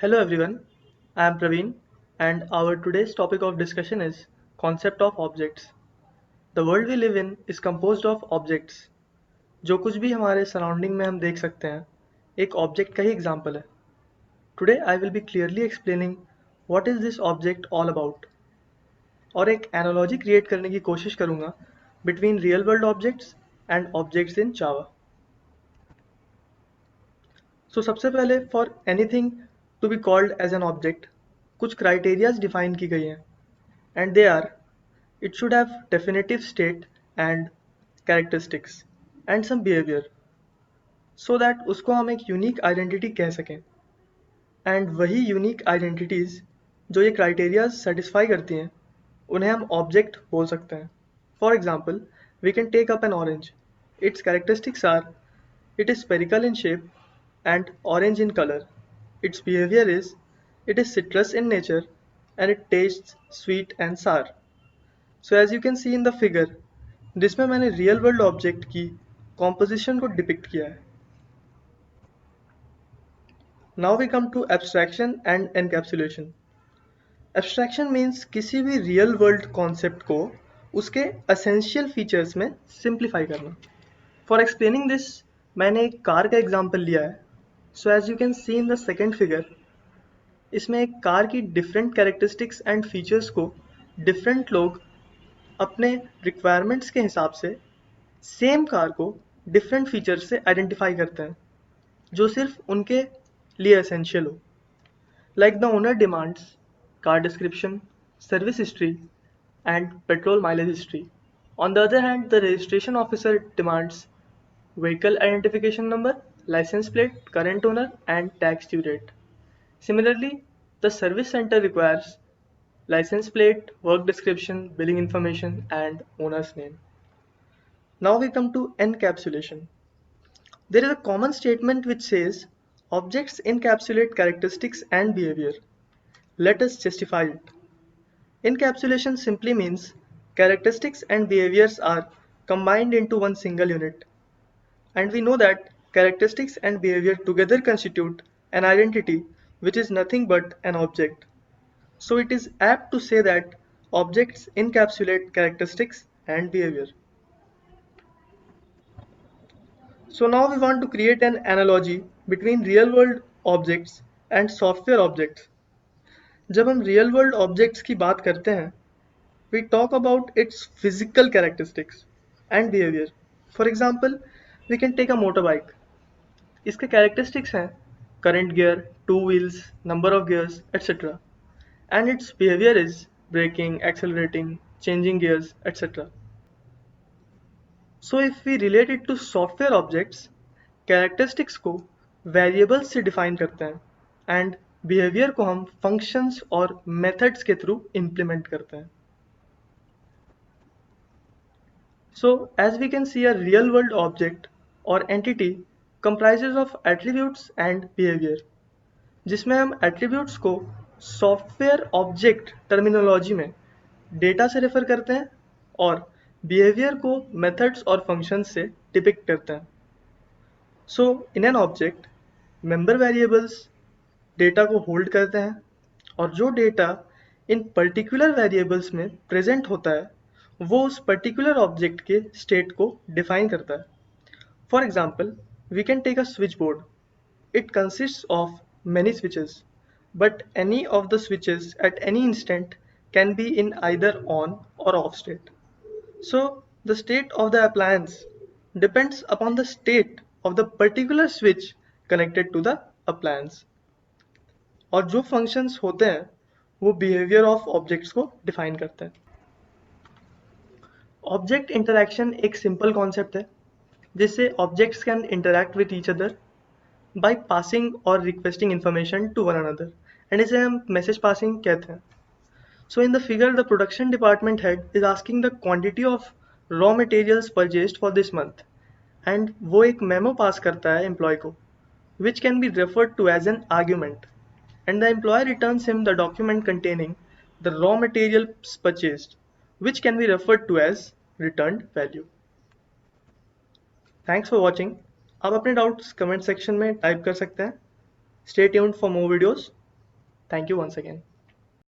Hello everyone, I am Praveen and our today's topic of discussion is concept of objects. The world we live in is composed of objects. जो कुछ भी हमारे surrounding में हम देख सकते हैं एक ऑब्जेक्ट का ही एग्जाम्पल है. Today I will be clearly explaining what is this object all about और एक एनालॉजी क्रिएट करने की कोशिश करूंगा between real world objects and objects in Java. So सबसे पहले for anything to be called as an object कुछ criterias define की गई हैं and they are it should have definitive state and characteristics and some behavior so that उसको हम एक unique identity कह सकें एंड वही यूनिक आइडेंटिटीज़ जो ये क्राइटेरियाज सेटिस्फाई करती हैं उन्हें हम ऑब्जेक्ट बोल सकते हैं. For example we can take up an orange. Its characteristics are it is spherical in shape and orange in color. Its behavior is it is citrus in nature and it tastes sweet and sour. So as you can see in the figure, जिसमें मैंने real world object की composition को depict किया है. Now we come to abstraction and encapsulation. Abstraction means किसी भी real world concept को उसके असेंशियल फीचर्स में सिंप्लीफाई करना. फॉर एक्सप्लेनिंग दिस मैंने एक कार का एग्जाम्पल लिया है. So as you can see in the second figure, इसमें एक कार की डिफरेंट कैरेक्टरिस्टिक्स एंड फीचर्स को डिफरेंट लोग अपने रिक्वायरमेंट्स के हिसाब से सेम कार को डिफरेंट फीचर्स से आइडेंटिफाई करते हैं जो सिर्फ उनके लिए एसेंशियल हो. Like the owner demands car description, service history and petrol mileage history. On the other hand the registration officer demands vehicle identification number, license plate, current owner and tax due date. Similarly, the service center requires license plate, work description, billing information and owner's name. Now we come to encapsulation. There is a common statement which says objects encapsulate characteristics and behavior. Let us justify it. Encapsulation simply means characteristics and behaviors are combined into one single unit. And we know that characteristics and behavior together constitute an identity which is nothing but an object. So it is apt to say that objects encapsulate characteristics and behavior. So now we want to create an analogy between real world objects and software objects. जब हम real world objects की बात करते हैं, we talk about its physical characteristics and behavior. For example, we can take a motorbike. इसके characteristics हैं current gear, two wheels, number of gears etcetera. And its behaviour is braking, accelerating, changing gears etcetera. So if we relate it to software objects, characteristics को variables से define करते हैं and behaviour को हम functions और methods के through implement करते हैं. So as we can see, a real world object or entity comprises of attributes and behavior, जिसमें हम attributes को सॉफ्टवेयर ऑब्जेक्ट टर्मिनोलॉजी में डेटा से रेफर करते हैं और बिहेवियर को मेथड्स और फंक्शंस से डिपिक्ट करते हैं. So in an object member variables data को होल्ड करते हैं और जो डेटा इन पर्टिकुलर वेरिएबल्स में प्रेजेंट होता है वो उस पर्टिकुलर ऑब्जेक्ट के स्टेट को डिफाइन करता है. For example we can take a switch board. It consist of many switches, but any of the switches at any instant can be in either on or off state. So the state of the appliance depends upon the state of the particular switch connected to the appliance. और जो functions होते हैं वो behavior of objects को define करते हैं. Object interaction एक simple concept है जिससे objects can interact with each other by passing or requesting information to one another, and इसे हम message passing कहते हैं. So in the figure, the production department head is asking the quantity of raw materials purchased for this month, and वो एक memo pass करता है employee को, which can be referred to as an argument, and the employee returns him the document containing the raw materials purchased, which can be referred to as returned value. Thanks for watching. आप अपने doubts comment section में type कर सकते हैं. Stay tuned for more videos. Thank you once again.